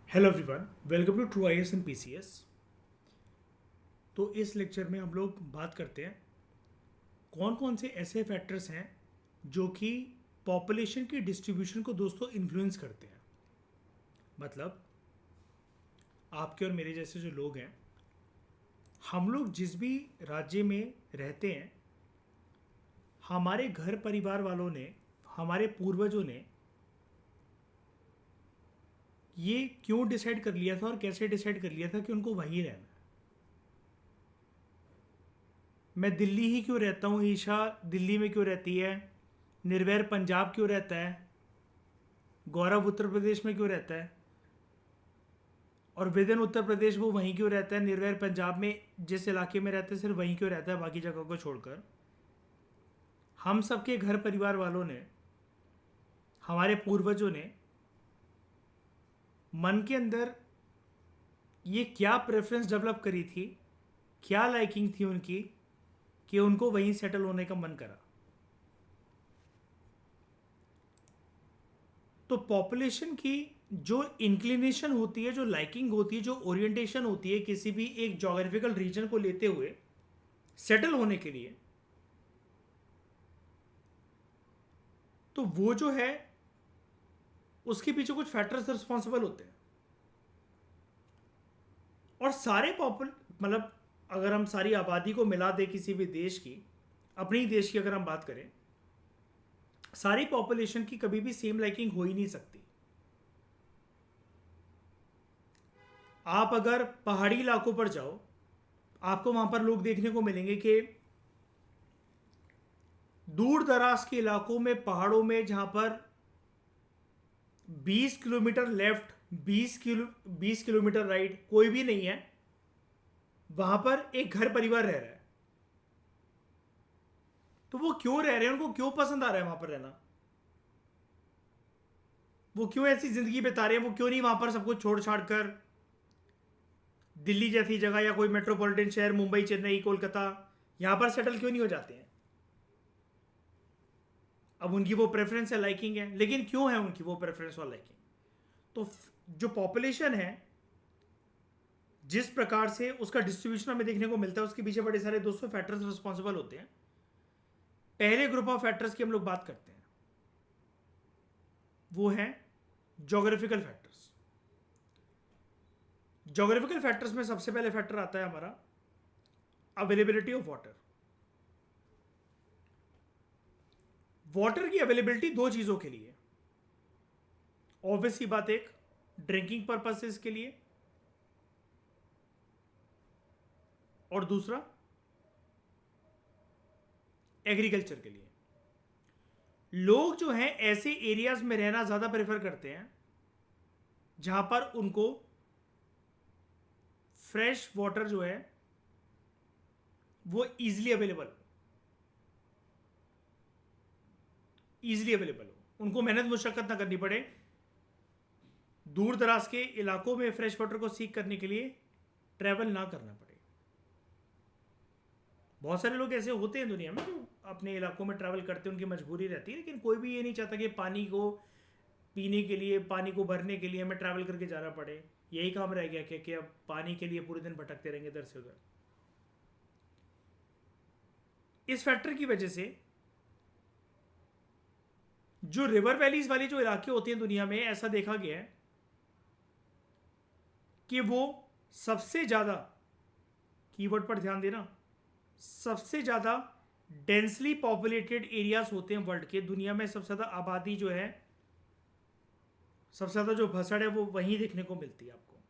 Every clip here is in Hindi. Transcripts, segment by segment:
Hello everyone, welcome to true IAS and PCS. तो इस लेक्चर में हम लोग बात करते हैं कौन कौन से ऐसे फैक्टर्स हैं जो कि पॉपुलेशन की डिस्ट्रीब्यूशन को दोस्तों इन्फ्लुएंस करते हैं। मतलब आपके और मेरे जैसे जो लोग हैं, हम लोग जिस भी राज्य में रहते हैं, हमारे घर परिवार वालों ने, हमारे पूर्वजों ने ये क्यों डिसाइड कर लिया था और कैसे डिसाइड कर लिया था कि उनको वहीं रहना है। मैं दिल्ली ही क्यों रहता हूँ, ईशा दिल्ली में क्यों रहती है, निर्वैर पंजाब क्यों रहता है, गौरव उत्तर प्रदेश में क्यों रहता है, और विद इन उत्तर प्रदेश वो वहीं क्यों रहता है, निर्वैर पंजाब में जिस इलाके में रहता है सिर्फ वहीं क्यों रहता है बाकी जगह को छोड़कर। हम सबके घर परिवार वालों ने, हमारे पूर्वजों ने मन के अंदर ये क्या प्रेफरेंस डेवलप करी थी, क्या लाइकिंग थी उनकी कि उनको वहीं सेटल होने का मन करा। तो पॉपुलेशन की जो इंक्लिनेशन होती है, जो लाइकिंग होती है, जो ओरिएंटेशन होती है किसी भी एक जोग्राफिकल रीजन को लेते हुए सेटल होने के लिए, तो वो जो है उसके पीछे कुछ फैक्टर्स रिस्पॉन्सिबल होते हैं। और सारे पॉपुल मतलब अगर हम सारी आबादी को मिला दें किसी भी देश की, अपनी देश की अगर हम बात करें, सारी पॉपुलेशन की कभी भी सेम लाइकिंग हो ही नहीं सकती। आप अगर पहाड़ी इलाकों पर जाओ, आपको वहां पर लोग देखने को मिलेंगे कि दूर दराज के इलाकों में, पहाड़ों में, जहां पर 20 किलोमीटर लेफ्ट, 20 किलोमीटर राइट कोई भी नहीं है, वहां पर एक घर परिवार रह रहा है। तो वो क्यों रह रहे हैं, उनको क्यों पसंद आ रहा है वहां पर रहना, वो क्यों ऐसी जिंदगी बिता रहे हैं, वो क्यों नहीं वहां पर सब कुछ छोड़ छाड़ कर दिल्ली जैसी जगह या कोई मेट्रोपॉलिटन शहर, मुंबई, चेन्नई, कोलकाता, यहां पर सेटल क्यों नहीं हो जाते हैं। अब उनकी वो प्रेफरेंस है, लाइकिंग है, लेकिन क्यों है उनकी वो प्रेफरेंस और लाइकिंग। तो जो पॉपुलेशन है, जिस प्रकार से उसका डिस्ट्रीब्यूशन हमें देखने को मिलता है, उसके पीछे बड़े सारे दोस्तों फैक्टर्स रिस्पॉन्सिबल होते हैं। पहले ग्रुप ऑफ फैक्टर्स की हम लोग बात करते हैं, वो है जोग्राफिकल फैक्टर्स। जोग्राफिकल फैक्टर्स में सबसे पहले फैक्टर आता है हमारा अवेलेबिलिटी ऑफ वाटर। वाटर की अवेलेबिलिटी दो चीजों के लिए, ऑब्वियस ही बात, एक ड्रिंकिंग पर्पसेस के लिए और दूसरा एग्रीकल्चर के लिए। लोग जो हैं ऐसे एरियाज में रहना ज्यादा प्रेफर करते हैं जहां पर उनको फ्रेश वाटर जो है वो इजीली अवेलेबल हो, उनको मेहनत मुशक्कत ना करनी पड़े दूर दराज के इलाकों में फ्रेश वाटर को सीख करने के लिए ट्रैवल ना करना पड़े। बहुत सारे लोग ऐसे होते हैं दुनिया में जो अपने इलाकों में ट्रैवल करते हैं, उनकी मजबूरी रहती है, लेकिन कोई भी ये नहीं चाहता कि पानी को पीने के लिए, पानी को भरने के लिए हमें ट्रैवल करके जाना पड़े। यही काम रह गया कि अब पानी के लिए पूरे दिन भटकते रहेंगे इधर से उधर। इस फैक्टर की वजह से जो रिवर वैलीज वाली जो इलाके होते हैं दुनिया में, ऐसा देखा गया है कि वो सबसे ज्यादा, कीवर्ड पर ध्यान देना, सबसे ज्यादा डेंसली पॉपुलेटेड एरियाज होते हैं वर्ल्ड के। दुनिया में सबसे ज्यादा आबादी जो है, सबसे ज्यादा जो भसड़ है, वो वहीं देखने को मिलती है आपको।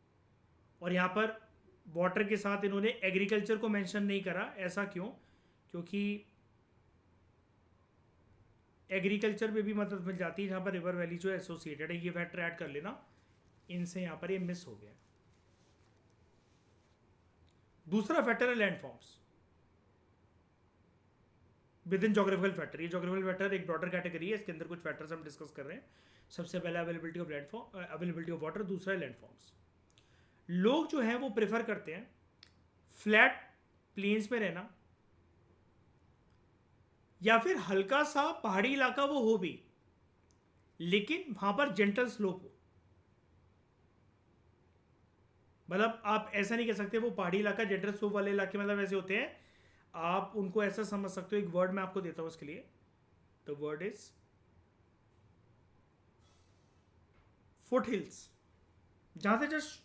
और यहां पर वाटर के साथ इन्होंने एग्रीकल्चर को मेंशन नहीं करा। ऐसा क्यों? क्योंकि एग्रीकल्चर में भी मदद मिल जाती है जहां पर रिवर वैली जो एसोसिएटेड है। ये फैक्टर ऐड कर लेना, इनसे यहां पर ये मिस हो गया। दूसरा फैक्टर है landforms with in geographical factor. ये जोग्राफिकल फैक्टर एक ब्रॉडर कैटेगरी है, इसके अंदर कुछ फैक्टर्स हम डिस्कस कर रहे हैं। सबसे पहले availability of landform, availability of water, दूसरा है लैंडफॉर्म्स। लोग जो हैं वो प्रेफर करते हैं फ्लैट प्लेन्स में रहना, या फिर हल्का सा पहाड़ी इलाका वो हो भी, लेकिन वहां पर जेंटल स्लोप हो। मतलब आप ऐसा नहीं कह सकते वो पहाड़ी इलाका जेंटल स्लोप वाले इलाके मतलब ऐसे होते हैं, आप उनको ऐसा समझ सकते हो। एक वर्ड मैं आपको देता हूँ उसके लिए, the word is foot hills, जहां से जस्ट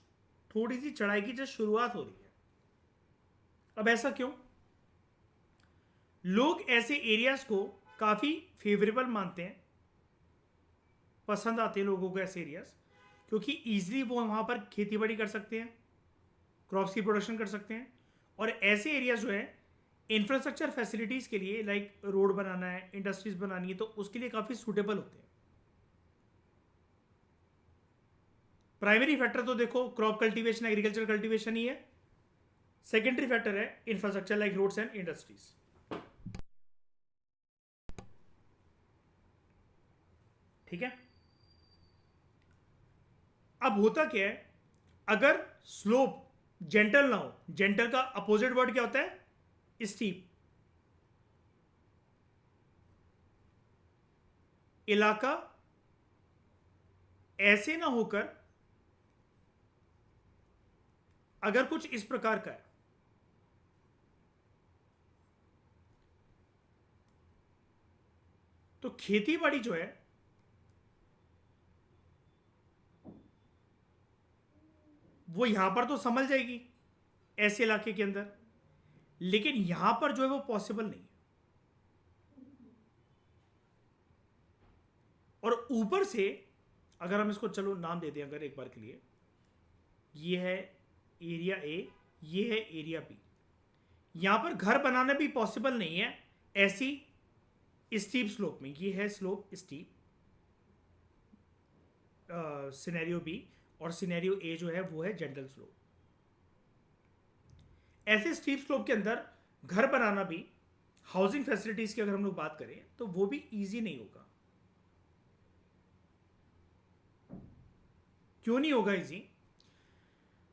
थोड़ी सी चढ़ाई की जस्ट शुरुआत हो रही है। अब ऐसा क्यों? लोग ऐसे एरियाज को काफी फेवरेबल मानते हैं, पसंद आते हैं लोगों को ऐसे एरियाज, क्योंकि इजीली वो वहां पर खेती बाड़ी कर सकते हैं, क्रॉप्स की प्रोडक्शन कर सकते हैं। और ऐसे एरिया जो है इंफ्रास्ट्रक्चर फैसिलिटीज के लिए, लाइक रोड बनाना है, इंडस्ट्रीज बनानी है, तो उसके लिए काफी सूटेबल होते हैं। प्राइमरी फैक्टर तो देखो क्रॉप कल्टीवेशन, एग्रीकल्चर कल्टीवेशन ही है। सेकेंडरी फैक्टर है infrastructure like roads and industries. ठीक है। अब होता क्या है, अगर स्लोप जेंटल ना हो, जेंटल का अपोजिट वर्ड क्या होता है? स्टीप। इलाका ऐसे ना होकर अगर कुछ इस प्रकार का है, तो खेती बाड़ी जो है वो यहां पर तो संभल जाएगी ऐसे इलाके के अंदर, लेकिन यहां पर जो है वो पॉसिबल नहीं है। और ऊपर से अगर हम इसको चलो नाम दे दें अगर एक बार के लिए, ये है एरिया ए, ये है एरिया बी। यहां पर घर बनाना भी पॉसिबल नहीं है ऐसी स्टीप स्लोप में। ये है स्लोप स्टीप सिनेरियो बी, और सिनेरियो ए जो है वो है जेंटल स्लोप। ऐसे स्टीप स्लोप के अंदर घर बनाना भी, हाउसिंग फैसिलिटीज की अगर हम लोग बात करें तो वो भी इजी नहीं होगा। क्यों नहीं होगा इजी?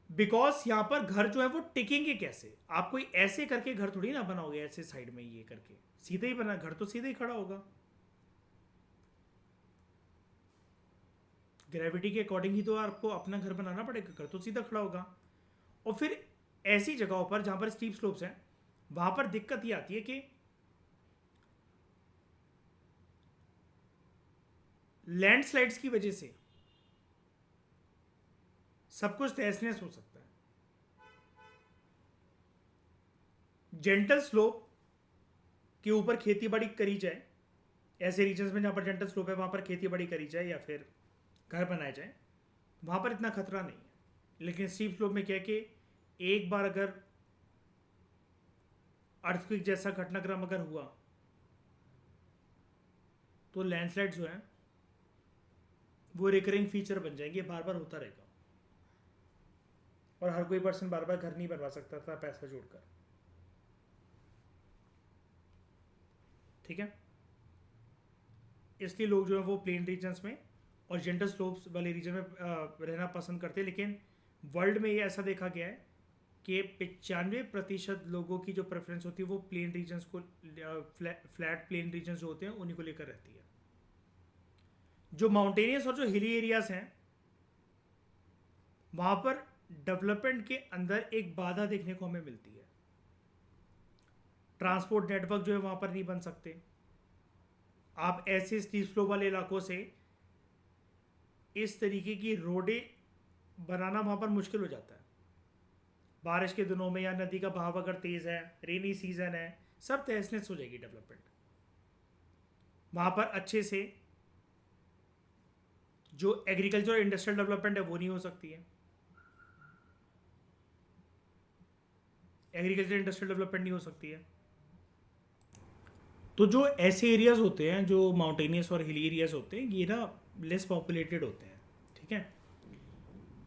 बिकॉज यहां पर घर जो है वो टिकेंगे कैसे? आप कोई ऐसे करके घर थोड़ी ना बनाओगे, ऐसे साइड में ये करके सीधे ही बना, घर तो सीधे ही खड़ा होगा। ग्रेविटी के अकॉर्डिंग ही तो आपको अपना घर बनाना पड़ेगा, घर तो सीधा खड़ा होगा। और फिर ऐसी जगहों पर जहां पर स्टीप स्लोप्स हैं, वहां पर दिक्कत ये आती है कि लैंडस्लाइड्स की वजह से सब कुछ तहस नहस हो सकता है। जेंटल स्लोप के ऊपर खेती बाड़ी करी जाए, ऐसे रीजन्स में जहां पर जेंटल स्लोप है वहां पर खेती बाड़ी करी जाए या फिर घर बनाए जाए, वहां पर इतना खतरा नहीं है। लेकिन स्टीप स्लोप में क्या है कि एक बार अगर अर्थक्वेक जैसा घटनाक्रम अगर हुआ तो लैंडस्लाइड जो है वो रिकरिंग फीचर बन जाएंगे, बार बार होता रहेगा। और हर कोई पर्सन बार बार घर नहीं बनवा सकता था पैसा जोड़कर। ठीक है। इसलिए लोग जो है वो प्लेन रीजन्स में और जेंटल स्लोप्स वाले रीजन में रहना पसंद करते हैं। लेकिन वर्ल्ड में ये ऐसा देखा गया है कि 95% लोगों की जो प्रेफरेंस होती है वो प्लेन रीजन्स को, फ्लैट प्लेन रीजन्स जो होते हैं उन्हीं को लेकर रहती है। जो माउंटेनियस और जो हिली एरियाज हैं वहां पर डेवलपमेंट के अंदर एक बाधा देखने को हमें मिलती है। ट्रांसपोर्ट नेटवर्क जो है वहां पर नहीं बन सकते। आप ऐसे स्टीप स्लो वाले इलाकों से इस तरीके की रोडें बनाना वहां पर मुश्किल हो जाता है। बारिश के दिनों में या नदी का बहाव अगर तेज है, रेनी सीजन है, सब तहस नहस हो जाएगी डेवलपमेंट। वहां पर अच्छे से जो एग्रीकल्चर और इंडस्ट्रियल डेवलपमेंट है वो नहीं हो सकती है। एग्रीकल्चर इंडस्ट्रियल डेवलपमेंट नहीं हो सकती है। तो जो ऐसे एरियाज होते हैं जो माउंटेनियस और हिली एरियाज होते हैं, ये ना लेस पॉपुलेटेड होते हैं। ठीक है।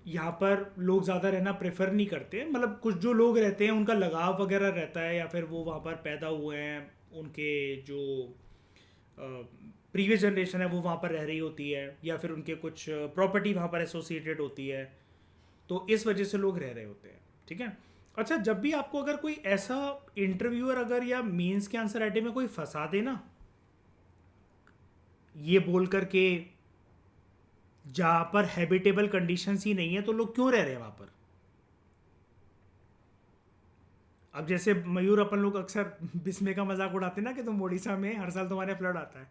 यहाँ पर लोग ज़्यादा रहना प्रेफर नहीं करते, मतलब कुछ जो लोग रहते हैं उनका लगाव वगैरह रहता है, या फिर वो वहाँ पर पैदा हुए हैं, उनके जो प्रीवियस जनरेशन है वो वहाँ पर रह रही होती है, या फिर उनके कुछ प्रॉपर्टी वहाँ पर एसोसिएटेड होती है, तो इस वजह से लोग रह रहे होते हैं। ठीक है। अच्छा, जब भी आपको अगर कोई ऐसा इंटरव्यूअर अगर या मीन्स के आंसर राइटिंग में कोई फंसा दे ना, ये बोल करके जहाँ पर हैबिटेबल कंडीशंस ही नहीं है तो लोग क्यों रह रहे हैं वहाँ पर, अब जैसे मयूर, अपन लोग अक्सर बिस्मे का मजाक उड़ाते हैं ना कि तुम उड़ीसा में हर साल तुम्हारे फ्लड आता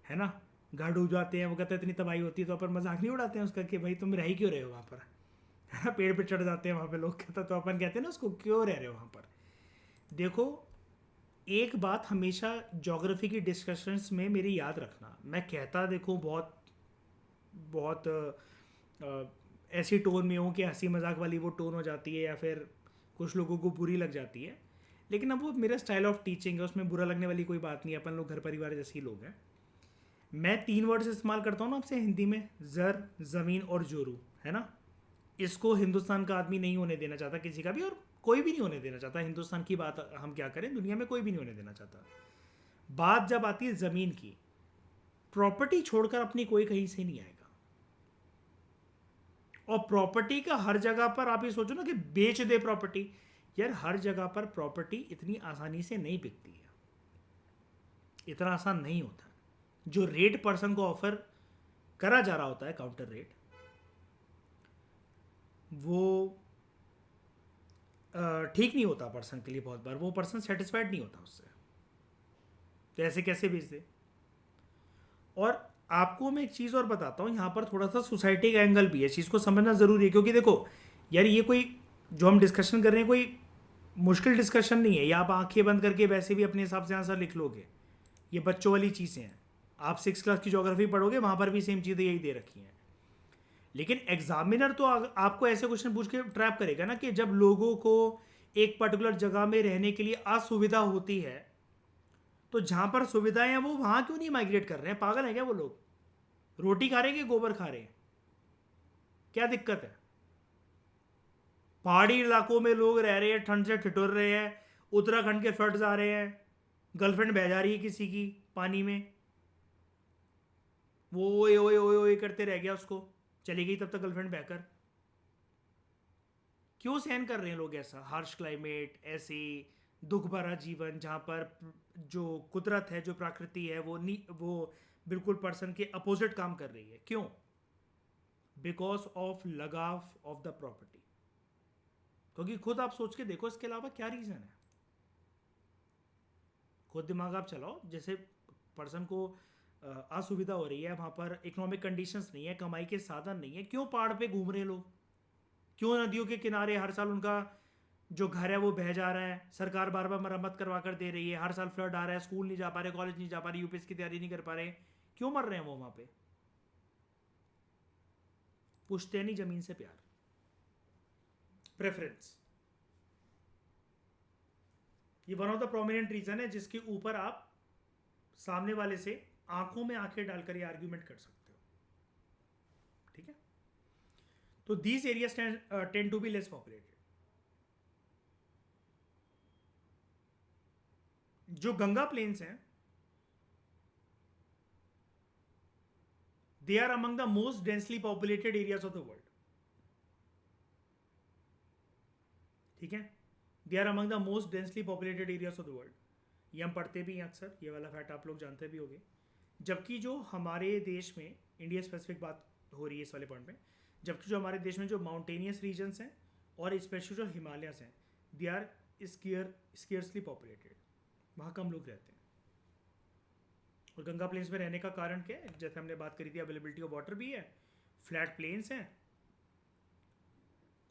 है ना, घर डूब जाते हैं, वो कहते हैं इतनी तबाही होती है, तो अपन मजाक नहीं उड़ाते हैं उसका कि भाई तुम रह ही क्यों रहे हो वहाँ पर, है ना, पेड़ पे चढ़ जाते हैं वहाँ पे लोग, कहता तो अपन कहते हैं ना उसको, क्यों रह रहे हो वहाँ पर। देखो, एक बात हमेशा ज्योग्राफी की डिस्कशंस में मेरी याद रखना, मैं कहता देखो बहुत बहुत ऐसी टोन में हूँ कि हंसी मजाक वाली वो टोन हो जाती है या फिर कुछ लोगों को बुरी लग जाती है, लेकिन अब वो मेरा स्टाइल ऑफ टीचिंग है, उसमें बुरा लगने वाली कोई बात नहीं है, अपन लोग घर परिवार जैसे ही लोग हैं। मैं 3 वर्ड्स इस्तेमाल करता हूँ ना आपसे हिंदी में, ज़र, ज़मीन और जोरू, है ना। इसको हिंदुस्तान का आदमी नहीं होने देना चाहता किसी का भी, और कोई भी नहीं होने देना चाहता। हिंदुस्तान की बात हम क्या करें, दुनिया में कोई भी नहीं होने देना चाहता। बात जब आती है ज़मीन की, प्रॉपर्टी छोड़कर अपनी कोई कहीं से नहीं आएगा। और प्रॉपर्टी का हर जगह पर आप ये सोचो ना कि बेच दे प्रॉपर्टी, यार हर जगह पर प्रॉपर्टी इतनी आसानी से नहीं बिकती है, इतना आसान नहीं होता। जो रेट पर्सन को ऑफर करा जा रहा होता है, काउंटर रेट, वो ठीक नहीं होता पर्सन के लिए, बहुत बार वो पर्सन सेटिस्फाइड नहीं होता उससे, तो ऐसे कैसे बेच दे। और आपको मैं एक चीज़ और बताता हूँ, यहाँ पर थोड़ा सा सोसाइटी का एंगल भी है, इस चीज़ को समझना ज़रूरी है, क्योंकि देखो यार, ये कोई जो हम डिस्कशन कर रहे हैं कोई मुश्किल डिस्कशन नहीं है, या आप आंखें बंद करके वैसे भी अपने हिसाब से आंसर लिख लोगे। ये बच्चों वाली चीज़ें हैं, आप 6 क्लास की ज्योग्राफी पढ़ोगे, वहाँ पर भी सेम चीज़ें यही दे रखी हैं। लेकिन एग्जामिनर तो आपको ऐसे क्वेश्चन पूछ के ट्रैप करेगा ना कि जब लोगों को एक पर्टिकुलर जगह में रहने के लिए असुविधा होती है, तो जहां पर सुविधाएं हैं वो वहां क्यों नहीं माइग्रेट कर रहे हैं? पागल है क्या वो लोग? रोटी खा रहे हैं कि गोबर खा रहे हैं? क्या दिक्कत है? पहाड़ी इलाकों में लोग रह रहे हैं, ठंड से ठिठुर रहे हैं, उत्तराखंड के फ्लड्स आ रहे हैं, गर्लफ्रेंड बह जा रही है किसी की पानी में, वो ओए ओए ओए ओए करते रह गया, उसको चली गई तब तक गर्लफ्रेंड बहकर। क्यों सहन कर रहे हैं लोग ऐसा हार्श क्लाइमेट, ऐसे दुख भरा जीवन, जहाँ पर जो कुदरत है, जो प्रकृति है, वो बिल्कुल पर्सन के अपोजिट काम कर रही है? क्यों? बिकॉज ऑफ लगाव ऑफ द प्रॉपर्टी। क्योंकि खुद आप सोच के देखो, इसके अलावा क्या रीज़न है? खुद दिमाग आप चलाओ। जैसे पर्सन को असुविधा हो रही है, वहाँ पर इकोनॉमिक कंडीशंस नहीं है, कमाई के साधन नहीं है, क्यों पहाड़ पे घूम रहे हैं लोग? क्यों नदियों के किनारे हर साल उनका जो घर है वो बह जा रहा है, सरकार बार बार मरम्मत करवा कर दे रही है, हर साल फ्लड आ रहा है, स्कूल नहीं जा पा रहे, कॉलेज नहीं जा पा रहे, यूपीएससी की तैयारी नहीं कर पा रहे, क्यों मर रहे हैं वो वहां पे? पुश्तैनी जमीन से प्यार, प्रेफरेंस, ये one of the prominent reason है जिसके ऊपर आप सामने वाले से आंखों में आंखें डालकर ये आर्ग्यूमेंट कर सकते हो। ठीक है, तो these areas tend to be less populated. जो गंगा प्लेन्स हैं, they are among the most densely populated areas of the world. ठीक है, they are among the most densely populated areas of the world. ये हम पढ़ते भी हैं अक्सर, ये वाला फैक्ट आप लोग जानते भी होंगे। जबकि जो हमारे देश में, इंडिया स्पेसिफिक बात हो रही है इस वाले पॉइंट में, जबकि जो हमारे देश में जो माउंटेनियस रीजन्स हैं और स्पेशली जो हिमालयस हैं, दे आर स्केर्सली पॉपुलेटेड, वहाँ कम लोग रहते हैं। और गंगा प्लेन्स में रहने का कारण क्या है? जैसे हमने बात करी थी, अवेलेबिलिटी ऑफ वाटर भी है, फ्लैट प्लेन्स हैं,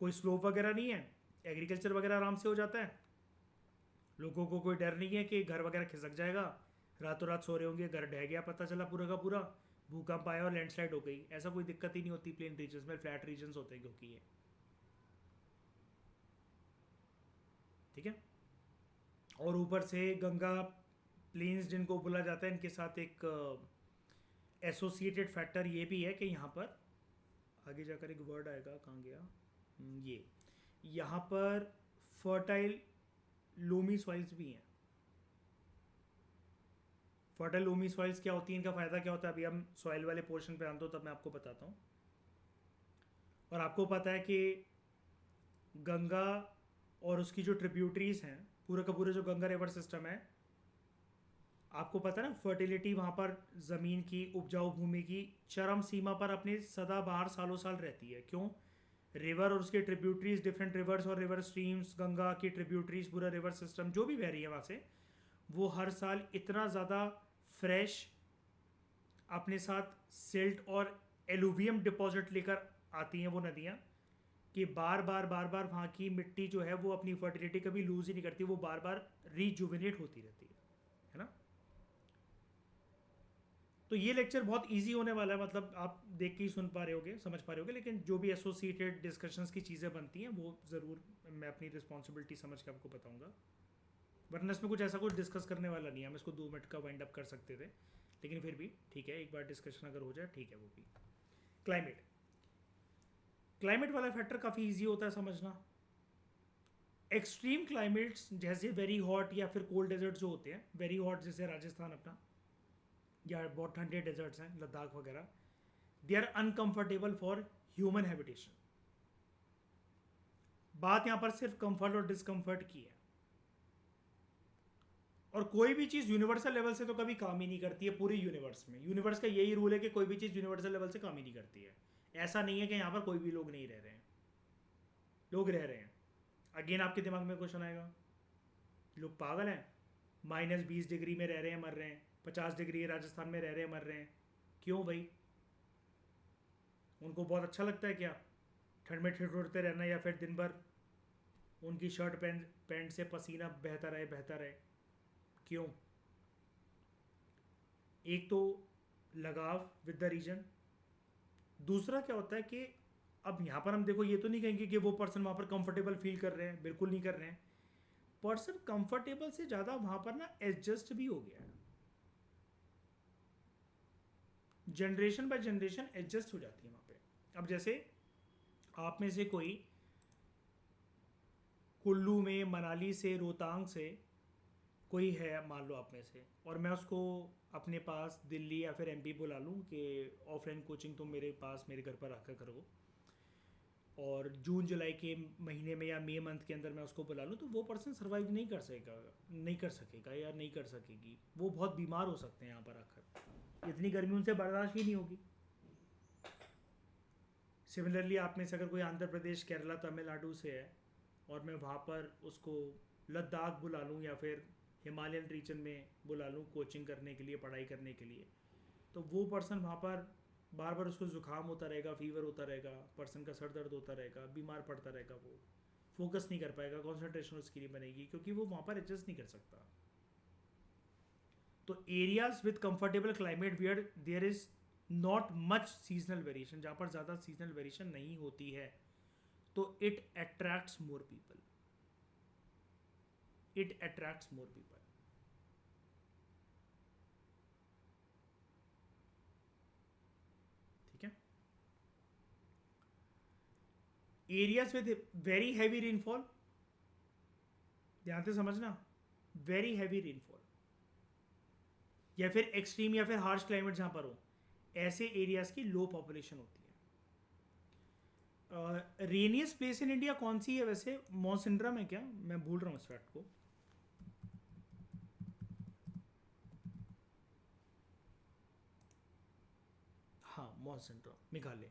कोई स्लोप वगैरह नहीं है, एग्रीकल्चर वगैरह आराम से हो जाता है, लोगों को कोई डर नहीं है कि घर वगैरह खिसक जाएगा, रातों रात सो रहे होंगे, घर ढह गया, पता चला पूरा का पूरा, भूकंप आया और लैंडस्लाइड हो गई, ऐसा कोई दिक्कत ही नहीं होती प्लेन रीजन्स में, फ्लैट रीजन्स होते हैं क्योंकि ये। ठीक है, और ऊपर से गंगा प्लेन्स जिनको बोला जाता है, इनके साथ एक एसोसिएटेड फैक्टर ये भी है कि यहाँ पर आगे जाकर एक वर्ड आएगा, कहाँ गया, ये यहाँ पर फर्टाइल लोमी सॉइल्स भी हैं। फर्टाइल लोमी सॉइल्स क्या होती हैं, इनका फ़ायदा क्या होता है, अभी हम सॉइल वाले पोर्शन पे आते हो तब मैं आपको बताता हूँ। और आपको पता है कि गंगा और उसकी जो ट्रिब्यूटरीज हैं, पूरा का पूरा जो गंगा रिवर सिस्टम है, आपको पता है ना, फर्टिलिटी वहाँ पर ज़मीन की, उपजाऊ भूमि की चरम सीमा पर अपने सदाबहार सालों साल रहती है। क्यों? रिवर और उसके ट्रिब्यूटरीज, डिफरेंट रिवर्स और रिवर स्ट्रीम्स, गंगा की ट्रिब्यूटरीज, पूरा रिवर सिस्टम जो भी बह रही है वहाँ से, वो हर साल इतना ज़्यादा फ्रेश अपने साथ सिल्ट और एलुवियम डिपॉजिट लेकर आती हैं वो नदियाँ, कि बार बार बार बार वहाँ की मिट्टी जो है वो अपनी फर्टिलिटी कभी लूज ही नहीं करती, वो बार बार रीजुविनेट होती रहती है ना। तो ये लेक्चर बहुत इजी होने वाला है, मतलब आप देख के ही सुन पा रहे होगे, समझ पा रहे होगे, लेकिन जो भी एसोसिएटेड डिस्कशंस की चीज़ें बनती हैं वो ज़रूर मैं अपनी रिस्पॉन्सिबिलिटी समझ के आपको बताऊंगा, वरना इसमें कुछ ऐसा कुछ डिस्कस करने वाला नहीं है, हम इसको 2 मिनट का वाइंड अप कर सकते थे, लेकिन फिर भी ठीक है, एक बार डिस्कशन अगर हो जाए ठीक है। वो भी क्लाइमेट, क्लाइमेट वाला फैक्टर काफ़ी ईजी होता है समझना। एक्सट्रीम क्लाइमेट्स जैसे वेरी हॉट या फिर कोल्ड डेजर्ट जो होते हैं, वेरी हॉट जैसे राजस्थान अपना, या बहुत ठंडे डेजर्ट्स हैं लद्दाख वगैरह, they are uncomfortable for human habitation. बात यहाँ पर सिर्फ कंफर्ट और डिस्कंफर्ट की है, और कोई भी चीज़ यूनिवर्सल लेवल से तो कभी काम ही नहीं करती है पूरी यूनिवर्स में। यूनिवर्स का यही रूल है कि कोई भी चीज़ यूनिवर्सल लेवल से काम ही नहीं करती है। ऐसा नहीं है कि यहाँ पर कोई भी लोग नहीं रह रहे हैं, लोग रह रहे हैं। अगेन आपके दिमाग में क्वेश्चन आएगा, लोग पागल हैं, -20 डिग्री में रह रहे हैं मर रहे हैं, 50 डिग्री राजस्थान में रह रहे हैं मर रहे हैं, क्यों भाई? उनको बहुत अच्छा लगता है क्या ठंड में ठिठुरते रहना, या फिर दिन भर उनकी शर्ट पैंट से पसीना बहता रहे, क्यों? एक तो लगाव विद द रीजन, दूसरा क्या होता है कि अब यहाँ पर हम देखो ये तो नहीं कहेंगे कि वो पर्सन वहाँ पर कंफर्टेबल फील कर रहे हैं, बिल्कुल नहीं कर रहे हैं। पर्सन कंफर्टेबल से ज़्यादा वहाँ पर ना एडजस्ट भी हो गया है, जनरेशन बाय जनरेशन एडजस्ट हो जाती है वहाँ पे। अब जैसे आप में से कोई कुल्लू में, मनाली से, रोहतांग से कोई है मान लो आप में से, और मैं उसको अपने पास दिल्ली या फिर एमपी बुला लूँ कि ऑफलाइन कोचिंग तुम मेरे पास मेरे घर पर आकर करो, और जून जुलाई के महीने में या मई मंथ के अंदर मैं उसको बुला लूँ, तो वो पर्सन सर्वाइव नहीं कर सकेगा, या नहीं कर सकेगी। वो बहुत बीमार हो सकते हैं यहाँ पर आकर, इतनी गर्मी उनसे बर्दाश्त ही नहीं होगी। सिमिलरली आप में से अगर कोई आंध्र प्रदेश, केरला, तमिलनाडु से है, और मैं वहाँ पर उसको लद्दाख बुला लूँ या फिर हिमालयन रीजन में बुला लूँ कोचिंग करने के लिए, पढ़ाई करने के लिए, तो वो पर्सन वहाँ पर बार बार उसको ज़ुकाम होता रहेगा, फीवर होता रहेगा, पर्सन का सर दर्द होता रहेगा, बीमार पड़ता रहेगा, वो फोकस नहीं कर पाएगा, कॉन्सेंट्रेशन उसकी नहीं बनेगी, क्योंकि वो वहाँ पर एडजस्ट नहीं कर सकता। तो areas with comfortable climate where there is not much seasonal variation, जहाँ पर ज़्यादा सीजनल वेरिएशन नहीं होती है, तो it attracts more people, it attracts more people. ठीक है। Areas with very heavy rainfall, ध्यान से समझना, वेरी हैवी रेनफॉल या फिर एक्सट्रीम या फिर हार्श क्लाइमेट जहाँ पर हो, ऐसे एरियाज की लो पॉपुलेशन होती है। रेनियस प्लेस इन इंडिया कौन सी है वैसे? मौसिनड्रम है क्या? मैं भूल रहा हूँ इस फैक्ट को। हाँ, मौसिनड्रम, मेघालय।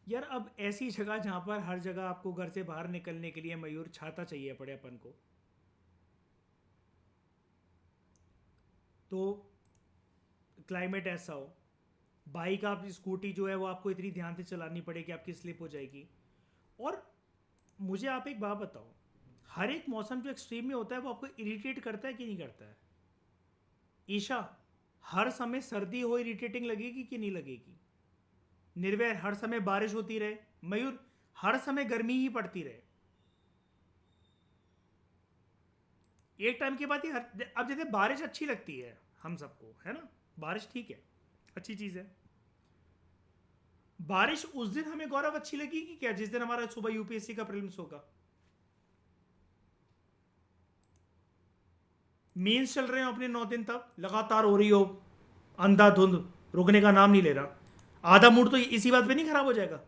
यार अब ऐसी जगह जहाँ पर हर जगह आपको घर से बाहर निकलने के लिए मयूर छाता चाहिए पड़े अपन को, तो क्लाइमेट ऐसा हो, बाइक आप स्कूटी जो है वो आपको इतनी ध्यान से चलानी पड़े कि आपकी स्लिप हो जाएगी। और मुझे आप एक बात बताओ, हर एक मौसम जो एक्सट्रीम में होता है वो आपको इरिटेट करता है कि नहीं करता है? ईशा, हर समय सर्दी हो इरिटेटिंग लगेगी कि नहीं लगेगी? निर्वैर, हर समय बारिश होती रहे, मयूर हर समय गर्मी ही पड़ती रहे, एक टाइम के बाद ही अब जैसे बारिश अच्छी लगती है हम सबको, है ना, बारिश ठीक है, अच्छी चीज़ है। बारिश उस दिन हमें गौरव अच्छी लगेगी क्या जिस दिन हमारा सुबह यूपीएससी का प्रीलिम्स होगा? मेंस चल रहे हो अपने 9 दिन तक लगातार हो रही हो, अंधाधुंध, रुकने का नाम नहीं ले रहा, आधा मूड तो इसी बात पे नहीं खराब हो जाएगा,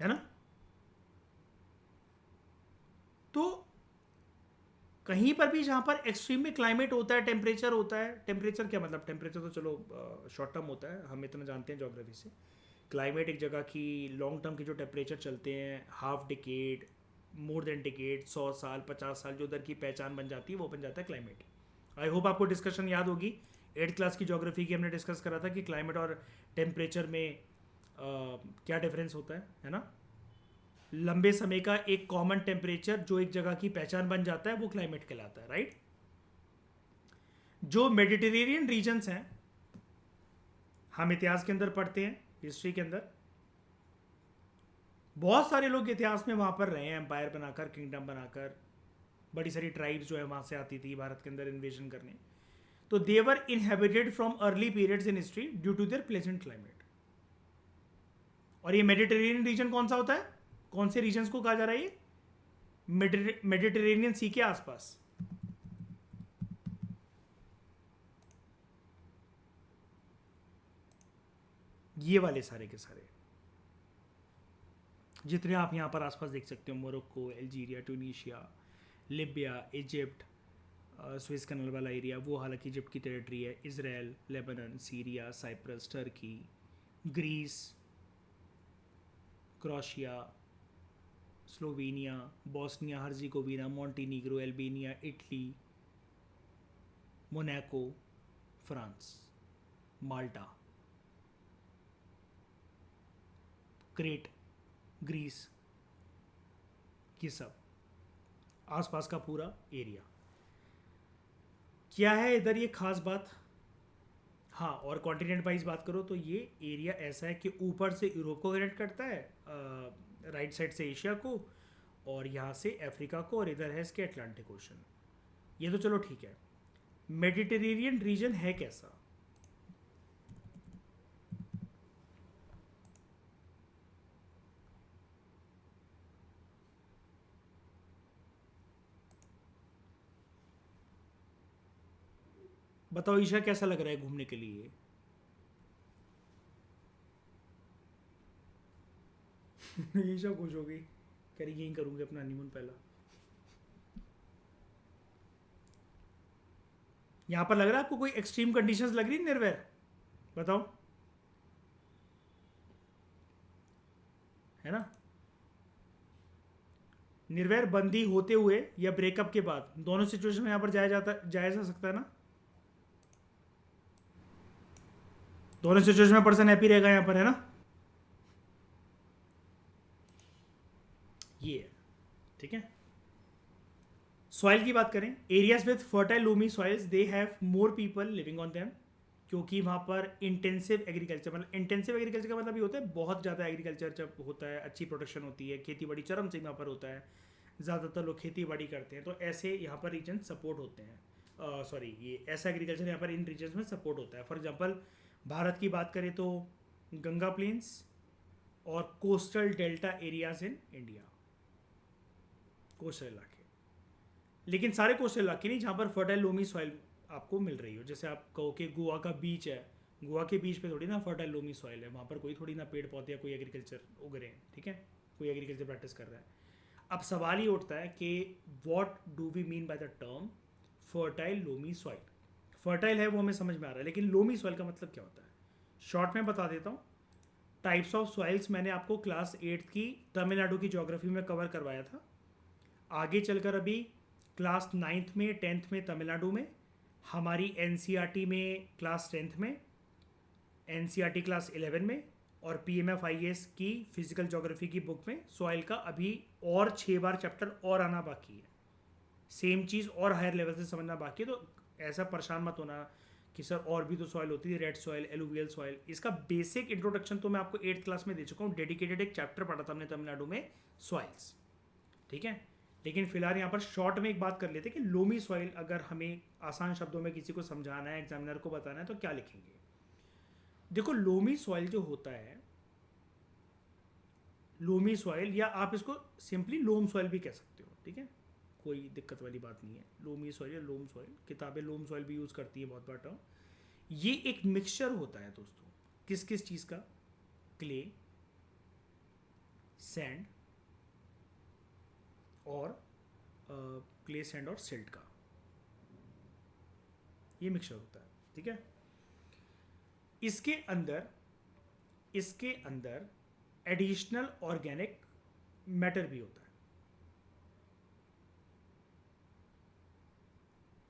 है ना? तो कहीं पर भी जहाँ पर एक्सट्रीम में क्लाइमेट होता है, टेम्परेचर होता है, टेम्परेचर क्या मतलब, टेम्परेचर तो चलो शॉर्ट टर्म होता है, हम इतना जानते हैं जोग्राफी से। क्लाइमेट एक जगह की लॉन्ग टर्म के जो टेम्परेचर चलते हैं, half decade, more than decade, 100 साल, 50 साल, जो उधर की पहचान बन जाती है, वो बन जाता है क्लाइमेट। आई होप आपको डिस्कशन याद होगी। 8th क्लास की जोग्राफी की हमने डिस्कस करा था कि क्लाइमेट और टेम्परेचर में क्या डिफरेंस होता है ना। लंबे समय का एक कॉमन टेम्परेचर जो एक जगह की पहचान बन जाता है, वो क्लाइमेट कहलाता है, राइट। जो मेडिटेरेनियन रीजन्स हैं, हम इतिहास के अंदर पढ़ते हैं, हिस्ट्री के अंदर बहुत सारे लोग इतिहास में वहां पर रहे हैं, एम्पायर बनाकर, किंगडम बनाकर, बड़ी सारी ट्राइब्स जो है वहां से आती थी भारत के अंदर इन्वेजन करने। तो they were inhabited from early periods in history due to their pleasant climate. और ये मेडिटेरेनियन रीजन कौन सा होता है, कौन से रीजन्स को कहा जा रहा है ये, मेडिटेरेनियन सी के आसपास। ये वाले सारे के सारे जितने आप यहाँ पर आसपास देख सकते हो, Morocco, Algeria, Tunisia, Libya, Egypt, Suez canal वाला एरिया, वो हालांकि इजिप्ट की टेरिटरी है, Israel, Lebanon, Syria, Cyprus, Turkey, Greece, Croatia, Slovenia, Bosnia Herzegovina, Montenegro, Albania, Italy, Monaco, France, Malta, Crete, Greece, ये सब आसपास का पूरा एरिया। क्या है इधर ये खास बात, हाँ, और कॉन्टिनेंट वाइज बात करो तो ये एरिया ऐसा है कि ऊपर से यूरोप को कनेक्ट करता है, राइट साइड से एशिया को, और यहाँ से अफ्रीका को, और इधर है इसके अटलांटिक ओशन। ये तो चलो ठीक है। मेडिटेरेनियन रीजन है कैसा, बताओ ईशा, कैसा लग रहा है घूमने के लिए। ईशा खुश हो गई, कह रही यहीं करूँगी अपना हनीमून पहला। यहाँ पर लग रहा है आपको कोई एक्सट्रीम कंडीशंस लग रही है निर्वैर, बताओ, है ना। निर्वैर बंदी होते हुए या ब्रेकअप के बाद, दोनों सिचुएशन में यहाँ पर जाया जा सकता है ना। दोनों सिचुएशन में पर्सन हैप्पी रहेगा यहाँ पर, है ना। ये है, ठीक है। सॉइल की बात करें, areas with fertile Lumi soils they have more people living on them, क्योंकि वहाँ पर इंटेंसिव एग्रीकल्चर, मतलब इंटेंसिव एग्रीकल्चर का मतलब ये होता है बहुत ज़्यादा एग्रीकल्चर जब होता है, अच्छी प्रोडक्शन होती है, खेती बाड़ी चरम से यहाँ पर होता है, ज़्यादातर लोग खेती बाड़ी करते हैं, तो ऐसे यहाँ पर रीजन सपोर्ट होते हैं। सॉरी, ये ऐसा एग्रीकल्चर यहाँ पर इन रीजन्स में सपोर्ट होता है। फॉर एग्जांपल भारत की बात करें तो गंगा प्लेन्स और coastal delta areas in India, coastal इलाके, लेकिन सारे कोस्टल इलाके नहीं जहाँ पर फर्टाइल लोमी सॉइल आपको मिल रही हो। जैसे आप कहो कि गोवा का बीच है, गोवा के बीच पे थोड़ी ना फर्टाइल लोमी सॉइल है, वहाँ पर कोई थोड़ी ना पेड़ पौधे या कोई एग्रीकल्चर उग रहे हैं, ठीक है, कोई एग्रीकल्चर प्रैक्टिस कर रहा है। अब सवाल ये उठता है कि what do we mean by the term fertile loamy soil. Fertile है वो हमें समझ में आ रहा है, लेकिन लोमी सॉइल का मतलब क्या होता है, शॉर्ट में बता देता हूँ। टाइप्स ऑफ सॉइल्स मैंने आपको क्लास 8th की तमिलनाडु की ज्योग्राफी में कवर करवाया था। आगे चलकर अभी क्लास 9th में 10th में तमिलनाडु में, हमारी एनसीईआरटी में क्लास 10th में, एनसीईआरटी क्लास 11 में, और पीएमएफआईएस की फिजिकल ज्योग्राफी की बुक में सॉइल का अभी और 6 बार चैप्टर और आना बाकी है, सेम चीज़ और हायर लेवल से समझना बाकी है। तो ऐसा परेशान मत होना कि सर और भी तो सॉइल होती है, रेड सॉइल, एलुवियल सॉइल। इसका बेसिक इंट्रोडक्शन तो मैं आपको 8th क्लास में दे चुका हूँ, डेडिकेटेड एक चैप्टर पढ़ा था हमने तमिलनाडु में सॉइल्स, ठीक है। लेकिन फिलहाल यहाँ पर शॉर्ट में एक बात कर लेते हैं कि लोमी सॉइल अगर हमें आसान शब्दों में किसी को समझाना है, एग्जामिनर को बताना है, तो क्या लिखेंगे। देखो, लोमी सॉइल जो होता है, लोमी सॉइल, या आप इसको सिंपली लोम सॉइल भी कह सकते हो, ठीक है, कोई दिक्कत वाली बात नहीं है। लोमी सॉइल या लोम सॉइल, किताबें लोम सॉइल भी यूज़ करती है बहुत बार टर्म। ये एक मिक्सचर होता है दोस्तों, किस किस चीज़ का, क्ले, सैंड और क्ले सैंड और सिल्ट का, ये मिक्सचर होता है, ठीक है। इसके अंदर एडिशनल ऑर्गेनिक मैटर भी होता है,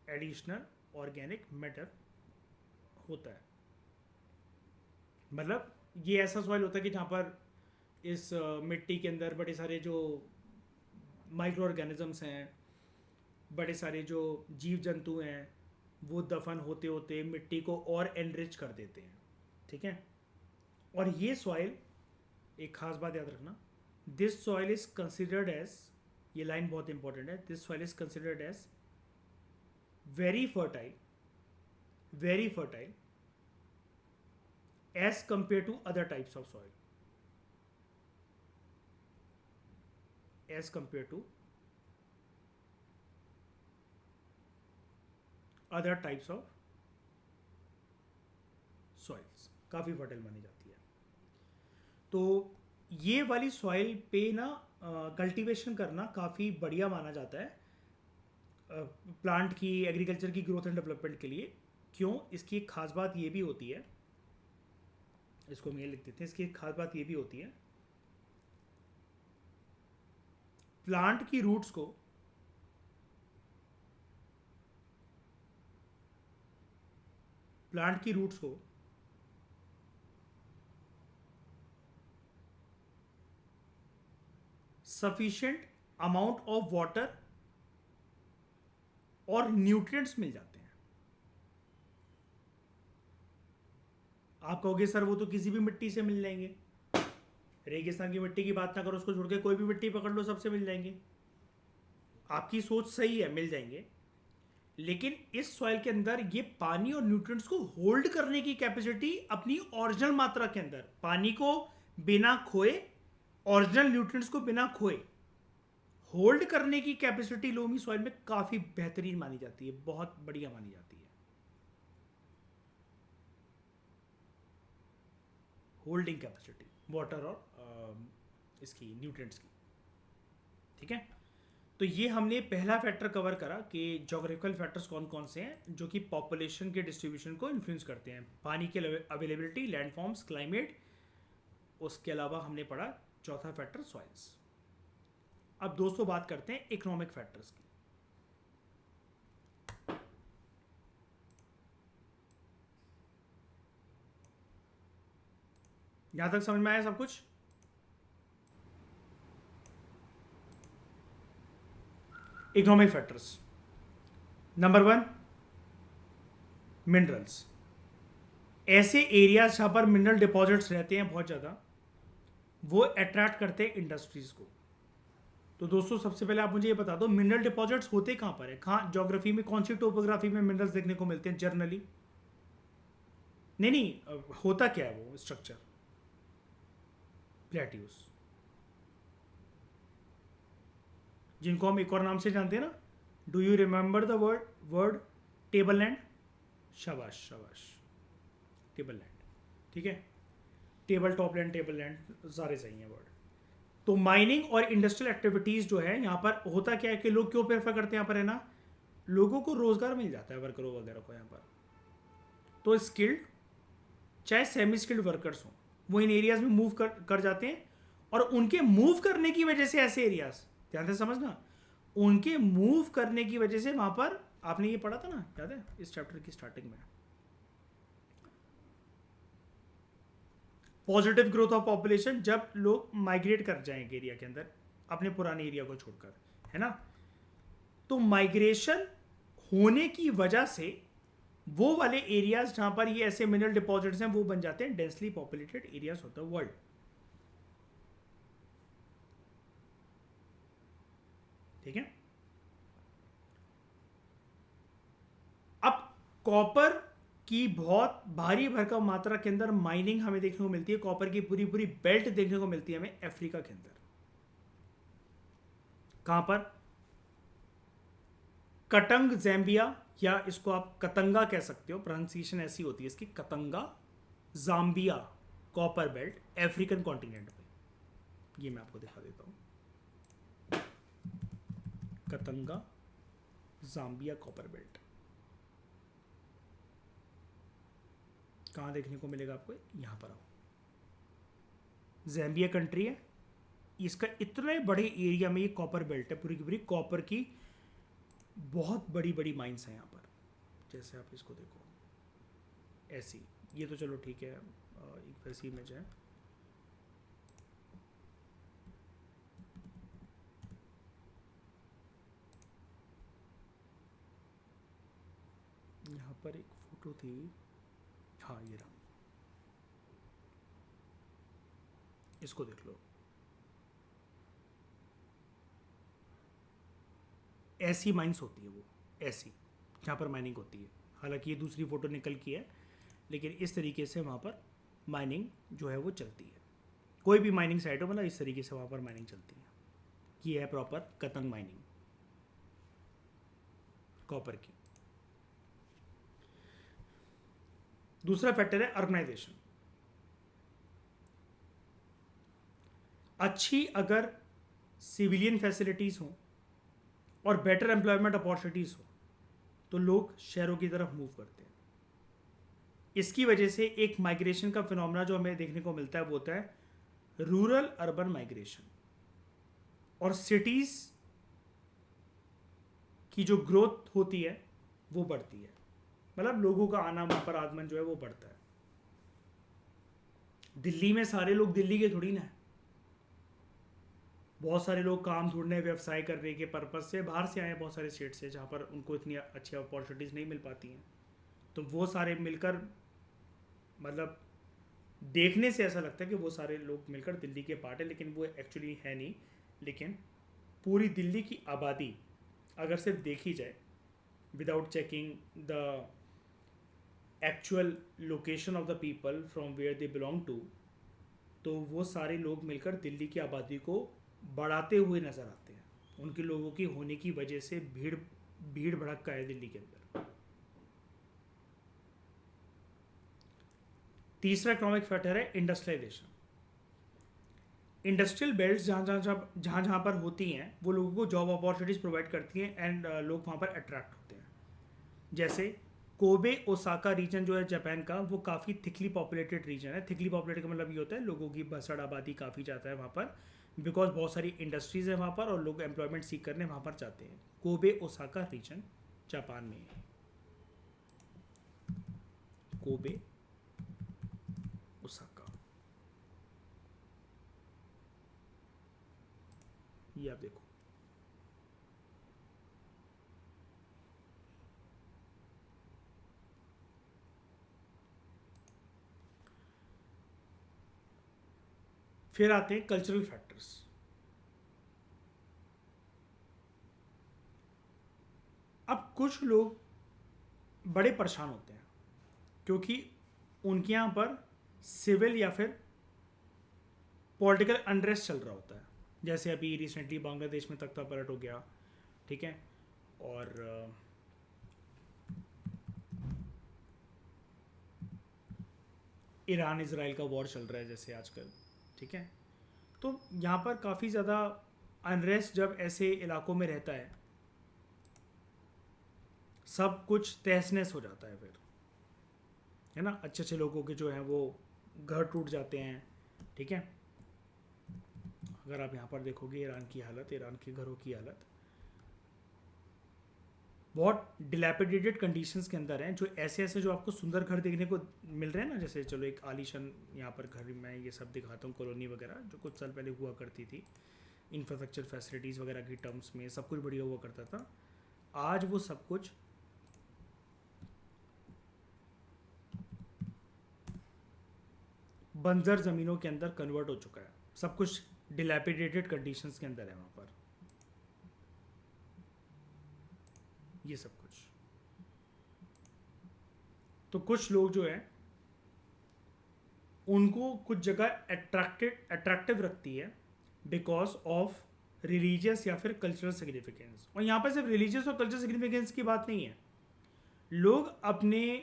एडिशनल ऑर्गेनिक मैटर होता है। मतलब ये ऐसा सॉइल होता है कि जहाँ पर इस मिट्टी के अंदर बड़े सारे जो माइक्रो ऑर्गेनिजम्स हैं, बड़े सारे जो जीव जंतु हैं, वो दफन होते होते मिट्टी को और एनरिच कर देते हैं, ठीक है। और ये सॉइल, एक खास बात याद रखना, this soil is considered as, ये लाइन बहुत इंपॉर्टेंट है, this soil is considered as very fertile as compared to other types of soil, as compared to other types of soils, काफ़ी फर्टाइल मानी जाती है। तो ये वाली सॉइल पे ना कल्टीवेशन करना काफ़ी बढ़िया माना जाता है प्लांट की, एग्रीकल्चर की ग्रोथ एंड डेवलपमेंट के लिए। क्यों? इसकी एक खास बात ये भी होती है, इसको हम ये लिख देते हैं, इसकी एक खास बात ये भी होती है, प्लांट की रूट्स को सफिशिएंट अमाउंट ऑफ वाटर और न्यूट्रिएंट्स मिल जाते हैं। आप कहोगे सर वो तो किसी भी मिट्टी से मिल जाएंगे, रेगिस्तान की मिट्टी की बात ना करो, उसको छोड़ के कोई भी मिट्टी पकड़ लो, सबसे मिल जाएंगे। आपकी सोच सही है, मिल जाएंगे, लेकिन इस सॉइल के अंदर ये पानी और न्यूट्रिएंट्स को होल्ड करने की कैपेसिटी अपनी ओरिजिनल मात्रा के अंदर, पानी को बिना खोए, ओरिजिनल न्यूट्रिएंट्स को बिना खोए होल्ड करने की कैपेसिटी लोमी सॉइल में काफी बेहतरीन मानी जाती है, बहुत बढ़िया मानी जाती है होल्डिंग कैपेसिटी वाटर और इसकी न्यूट्रिएंट्स की, ठीक है। तो ये हमने पहला फैक्टर कवर करा कि ज्योग्राफिकल फैक्टर्स कौन कौन से हैं जो कि पॉपुलेशन के डिस्ट्रीब्यूशन को इन्फ्लुएंस करते हैं, पानी की अवेलेबिलिटी, लैंडफॉर्म्स, क्लाइमेट। उसके अलावा हमने पढ़ा चौथा फैक्टर सॉइल्स। अब दोस्तों बात करते हैं इकोनॉमिक फैक्टर्स की। यहां तक समझ में आया सब कुछ? Economic factors, number 1 minerals. ऐसे एरियाज जहां पर मिनरल डिपॉजिट्स रहते हैं बहुत ज़्यादा, वो अट्रैक्ट करते हैं इंडस्ट्रीज को। तो दोस्तों सबसे पहले आप मुझे ये बता दो, मिनरल डिपॉजिट्स होते कहां पर है, कहां ज्योग्राफी में, कौन सी टोपोग्राफी में मिनरल्स देखने को मिलते हैं जनरली? नहीं, होता क्या है वो स्ट्रक्चर? प्लेट्यूज, जिनको हम एक और नाम से जानते हैं ना, do you remember the word table land? शाबाश शाबाश, टेबल लैंड, ठीक है। Table top land, table land सारे सही हैं वर्ड। तो माइनिंग और इंडस्ट्रियल एक्टिविटीज जो है यहाँ पर होता क्या है कि लोग क्यों प्रेफर करते हैं यहाँ पर, है ना, लोगों को रोजगार मिल जाता है, वर्करों वगैरह को यहाँ पर। तो स्किल्ड चाहे सेमी स्किल्ड वर्कर्स हों, वो इन एरियाज में मूव कर जाते हैं, और उनके मूव करने की वजह से ऐसे एरियाज, ध्यान से समझना, उनके मूव करने की वजह से वहां पर, आपने ये पढ़ा था ना, याद है इस चैप्टर की स्टार्टिंग में, पॉजिटिव ग्रोथ ऑफ पॉपुलेशन, जब लोग माइग्रेट कर जाएंगे एरिया के अंदर अपने पुराने एरिया को छोड़कर, है ना। तो माइग्रेशन होने की वजह से वो वाले एरियाज जहां पर ये ऐसे मिनरल डिपॉजिट्स हैं वो बन जाते हैं densely populated areas of the world. ठीक है। अब कॉपर की बहुत भारी भरकम मात्रा के अंदर माइनिंग हमें देखने को मिलती है, कॉपर की पूरी पूरी बेल्ट देखने को मिलती है हमें अफ्रीका के अंदर। कहां पर? कटंग जैम्बिया, या इसको आप कतंगा कह सकते हो, प्रोनाउंसिएशन ऐसी होती है इसकी, Katanga Zambia copper belt African continent में। ये मैं आपको दिखा देता हूं, कतंगा जाम्बिया कॉपर बेल्ट कहाँ देखने को मिलेगा आपको? यहाँ पर आओ, ज़ैम्बिया कंट्री है, इसका इतने बड़े एरिया में ये कॉपर बेल्ट है, पूरी की पूरी कॉपर की बहुत बड़ी बड़ी माइंस हैं यहाँ पर। जैसे आप इसको देखो ऐसी, ये तो चलो ठीक है, एक वैसी इमेज है। यहाँ पर एक फोटो थी, हाँ ये रहा, इसको देख लो, ऐसी माइंस होती है वो, ऐसी जहाँ पर माइनिंग होती है। हालांकि ये दूसरी फ़ोटो निकल की है, लेकिन इस तरीके से वहाँ पर माइनिंग जो है वो चलती है। कोई भी माइनिंग साइट हो, मतलब इस तरीके से वहाँ पर माइनिंग चलती है। ये है प्रॉपर कतंग माइनिंग कॉपर की। दूसरा फैक्टर है अर्बनाइजेशन। अच्छी अगर सिविलियन फैसिलिटीज़ हों और बेटर एम्प्लॉयमेंट अपॉर्चुनिटीज़ हो तो लोग शहरों की तरफ मूव करते हैं। इसकी वजह से एक माइग्रेशन का फिनोमेना जो हमें देखने को मिलता है वो होता है रूरल अर्बन माइग्रेशन। और सिटीज़ की जो ग्रोथ होती है वो बढ़ती है, मतलब लोगों का आना वहाँ पर आगमन जो है वो बढ़ता है। दिल्ली में सारे लोग दिल्ली के थोड़ी ना है, बहुत सारे लोग काम ढूंढने, व्यवसाय करने के पर्पज़ से बाहर से आए हैं, बहुत सारे स्टेट से जहाँ पर उनको इतनी अच्छी अपॉर्चुनिटीज़ नहीं मिल पाती हैं। तो वो सारे मिलकर, मतलब देखने से ऐसा लगता है कि वो सारे लोग मिलकर दिल्ली के पार्ट है, लेकिन वो एक्चुअली है नहीं। लेकिन पूरी दिल्ली की आबादी अगर सिर्फ देखी जाए without checking the actual location of the people from where they belong to, तो वो सारे लोग मिलकर दिल्ली की आबादी को बढ़ाते हुए नज़र आते हैं। उनके लोगों की होने की वजह से भीड़ भड़क है दिल्ली के अंदर। तीसरा इकोनॉमिक फैक्टर है इंडस्ट्रियलाइजेशन। इंडस्ट्रियल बेल्ट जहाँ पर होती हैं वो लोगों को जॉब अपॉर्चुनिटीज़ प्रोवाइड करती हैं एंड लोग वहाँ पर अट्रैक्ट होते हैं। जैसे कोबे ओसाका रीजन जो है जापान का, वो काफ़ी थिकली पॉपुलेटेड रीजन है। थिकली पॉपुलेटेड का मतलब ये होता है लोगों की बसड़ आबादी काफ़ी ज़्यादा है वहाँ पर, बिकॉज बहुत सारी इंडस्ट्रीज़ है वहाँ पर और लोग एम्प्लॉयमेंट सीख करने वहाँ पर जाते हैं। कोबे ओसाका रीजन जापान में है। कोबे ओसाका, ये आप देखो, फिर आते हैं कल्चरल फैक्टर्स। अब कुछ लोग बड़े परेशान होते हैं क्योंकि उनके यहाँ पर सिविल या फिर पॉलिटिकल अनरेस्ट चल रहा होता है। जैसे अभी रिसेंटली बांग्लादेश में तख्ता पलट हो गया, ठीक है, और ईरान इज़राइल का वॉर चल रहा है जैसे आजकल, ठीक है। तो यहाँ पर काफ़ी ज़्यादा अनरेस्ट जब ऐसे इलाकों में रहता है, सब कुछ तहस नहस हो जाता है फिर, है ना। अच्छे अच्छे लोगों के जो हैं वो घर टूट जाते हैं, ठीक है। अगर आप यहाँ पर देखोगे ईरान की हालत, ईरान के घरों की हालत बहुत डिलैपिडेटेड कंडीशंस के अंदर हैं। जो ऐसे जो आपको सुंदर घर देखने को मिल रहे हैं ना, जैसे चलो एक आलीशान यहाँ पर घर मैं ये सब दिखाता हूँ, कॉलोनी वगैरह जो कुछ साल पहले हुआ करती थी, इंफ्रास्ट्रक्चर फैसिलिटीज़ वगैरह की टर्म्स में सब कुछ बढ़िया हुआ करता था। आज वो सब कुछ बंजर ज़मीनों के अंदर कन्वर्ट हो चुका है, सब कुछ डिलैपिडेटेड कंडीशंस के अंदर है वहाँ पर, ये सब कुछ। तो कुछ लोग जो है उनको कुछ जगह अट्रैक्टिव रखती है बिकॉज ऑफ रिलीजियस या फिर कल्चरल सिग्निफिकेंस। और यहाँ पर सिर्फ रिलीजियस और कल्चरल सिग्निफिकेंस की बात नहीं है, लोग अपने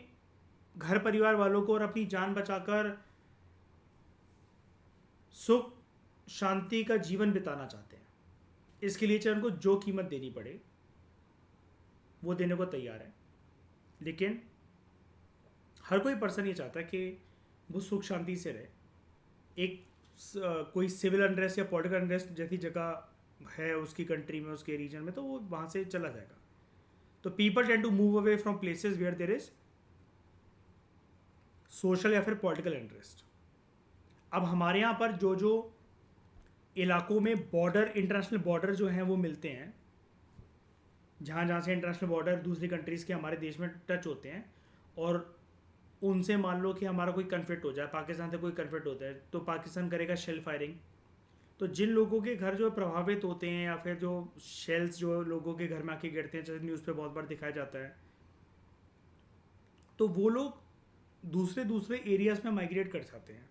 घर परिवार वालों को और अपनी जान बचाकर सुख शांति का जीवन बिताना चाहते हैं। इसके लिए चाहे उनको जो कीमत देनी पड़े वो देने को तैयार है, लेकिन हर कोई पर्सन ये चाहता है कि वो सुख शांति से रहे। एक कोई सिविल अनरेस्ट या पॉलिटिकल अनरेस्ट जैसी जगह है उसकी कंट्री में, उसके रीजन में, तो वो वहाँ से चला जाएगा। तो people tend to move away from places where there is social या फिर पॉलिटिकल इंटरेस्ट। अब हमारे यहाँ पर जो जो इलाकों में बॉर्डर, इंटरनेशनल बॉर्डर जो हैं वो मिलते हैं, जहाँ जहाँ से इंटरनेशनल बॉर्डर दूसरी कंट्रीज़ के हमारे देश में टच होते हैं, और उनसे मान लो कि हमारा कोई कन्फ्लिक्ट हो जाए, पाकिस्तान से कोई कन्फ्लिक्ट होता है, तो पाकिस्तान करेगा शेल फायरिंग। तो जिन लोगों के घर जो प्रभावित होते हैं या फिर जो शेल्स जो लोगों के घर में आके गिरते हैं, जैसे न्यूज़ पे बहुत बार दिखाया जाता है, तो वो लोग दूसरे दूसरे एरियाज में माइग्रेट कर जाते हैं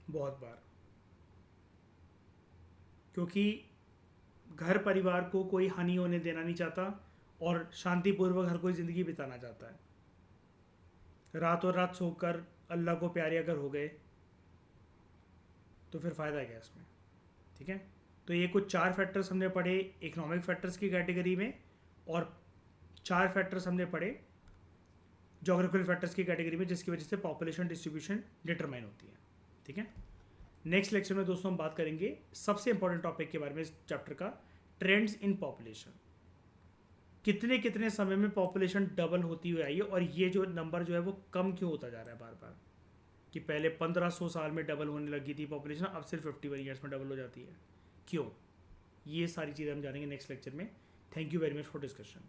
बहुत बार, क्योंकि घर परिवार को कोई हानि होने देना नहीं चाहता और शांतिपूर्वक हर कोई ज़िंदगी बिताना चाहता है। रातों रात सोकर अल्लाह को प्यारे अगर हो गए तो फिर फ़ायदा क्या इसमें, ठीक है। तो ये कुछ 4 फैक्टर्स हमने पढ़े इकोनॉमिक फैक्टर्स की कैटेगरी में, और 4 फैक्टर्स हमने पढ़े जोग्राफिकल फैक्टर्स की कैटेगरी में, जिसकी वजह से पॉपुलेशन डिस्ट्रीब्यूशन डिटरमाइन होती है, ठीक है। नेक्स्ट लेक्चर में दोस्तों हम बात करेंगे सबसे इंपॉर्टेंट टॉपिक के बारे में इस चैप्टर का, ट्रेंड्स इन पॉपुलेशन। कितने कितने समय में पॉपुलेशन डबल होती हुई आई है, और ये जो नंबर जो है वो कम क्यों होता जा रहा है बार बार, कि पहले 1500 साल में डबल होने लगी थी पॉपुलेशन, अब सिर्फ 51 ईयर्स में डबल हो जाती है, क्यों? ये सारी चीज़ें हम जानेंगे नेक्स्ट लेक्चर में। Thank you very much for discussion.